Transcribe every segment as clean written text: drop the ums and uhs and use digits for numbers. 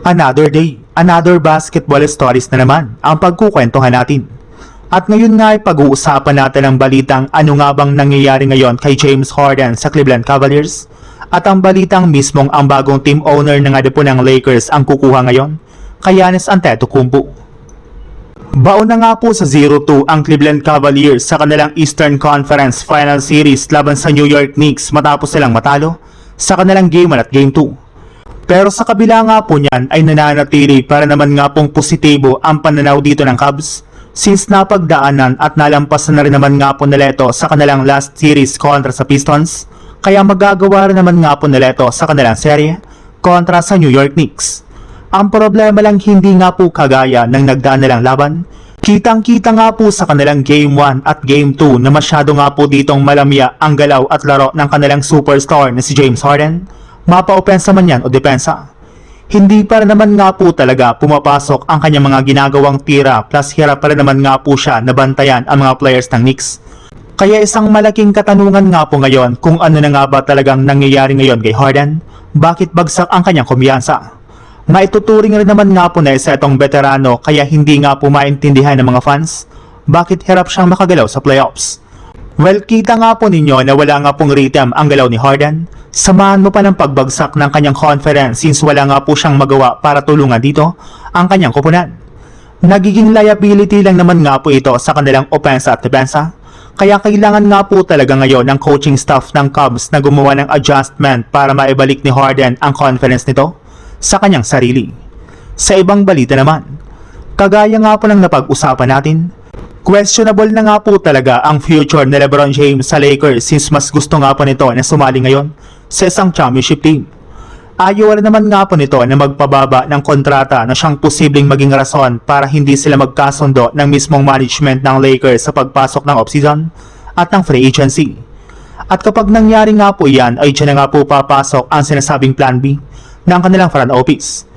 Another day, another basketball stories na naman ang pagkukwentuhan natin. At ngayon nga ay pag-uusapan natin ang balitang ano nga bang nangyayari ngayon kay James Harden sa Cleveland Cavaliers at ang balitang mismong ang bagong team owner na nga po ng Lakers ang kukuha ngayon kay Giannis Antetokounmpo. Baon na nga po sa 0-2 ang Cleveland Cavaliers sa kanilang Eastern Conference Final Series laban sa New York Knicks matapos silang matalo sa kanilang Game 1 at Game 2. Pero sa kabila nga po niyan ay nananatili para naman nga pong positibo ang pananaw dito ng Cavs since napagdaanan at nalampasan na rin naman nga po nila ito sa kanilang last series kontra sa Pistons, kaya magagawa rin naman nga po nila ito sa kanilang serye kontra sa New York Knicks. Ang problema lang hindi nga po kagaya ng nagdaan nilang laban. Kitang-kita nga po sa kanilang Game 1 at Game 2 na masyado nga po ditong malamya ang galaw at laro ng kanilang superstar na si James Harden, mapa-opensa man yan o depensa. Hindi pa rin naman nga po talaga pumapasok ang kanyang mga ginagawang tira plus hirap pa rin naman nga po siya na bantayan ang mga players ng Knicks. Kaya isang malaking katanungan nga po ngayon kung ano na nga ba talagang nangyayari ngayon kay Harden, bakit bagsak ang kanyang kumpiyansa. Maituturing rin naman nga po na isa itong veterano kaya hindi nga po maintindihan ng mga fans bakit hirap siyang makagalaw sa playoffs. Well, kita nga po ninyo na wala nga pong rhythm ang galaw ni Harden. Samahan mo pa ng pagbagsak ng kanyang confidence since wala nga po siyang magawa para tulungan dito ang kanyang koponan. Nagiging liability lang naman nga po ito sa kanilang opensa at depensa. Kaya kailangan nga po talaga ngayon ng coaching staff ng Cavs na gumawa ng adjustment para maibalik ni Harden ang confidence nito sa kanyang sarili. Sa ibang balita naman, kagaya nga po ng napag-usapan natin, questionable na nga po talaga ang future ni LeBron James sa Lakers since mas gusto nga po nito na sumali ngayon sa isang championship team. Ayaw rin naman nga po nito na magpababa ng kontrata na siyang posibleng maging rason para hindi sila magkasundo ng mismong management ng Lakers sa pagpasok ng offseason at ng free agency. At kapag nangyari nga po yan ay dyan na nga po papasok ang sinasabing plan B ng kanilang front office.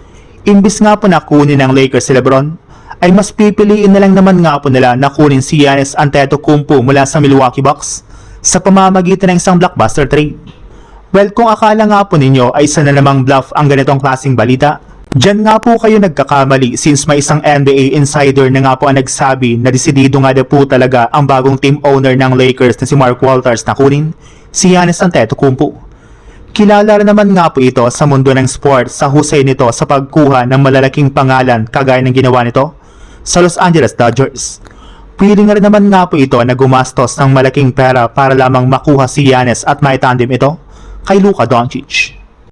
Imbis nga po na kunin ng Lakers si LeBron, ay mas pipiliin na lang naman nga po nila na kunin si Giannis Antetokounmpo mula sa Milwaukee Bucks sa pamamagitan ng isang blockbuster trade. Well, kung akala nga po ninyo ay isa na namang bluff ang ganitong klaseng balita, dyan nga po kayo nagkakamali since may isang NBA insider na nga po ang nagsabi na desidido nga po talaga ang bagong team owner ng Lakers na si Mark Walters na kunin si Giannis Antetokounmpo. Kilala rin naman nga po ito sa mundo ng sports sa husay nito sa pagkuha ng malalaking pangalan kagaya ng ginawa nito sa Los Angeles Dodgers. Pwede nga rin naman nga po ito na gumastos ng malaking pera para lamang makuha si Giannis at maitandem ito kay Luka Doncic.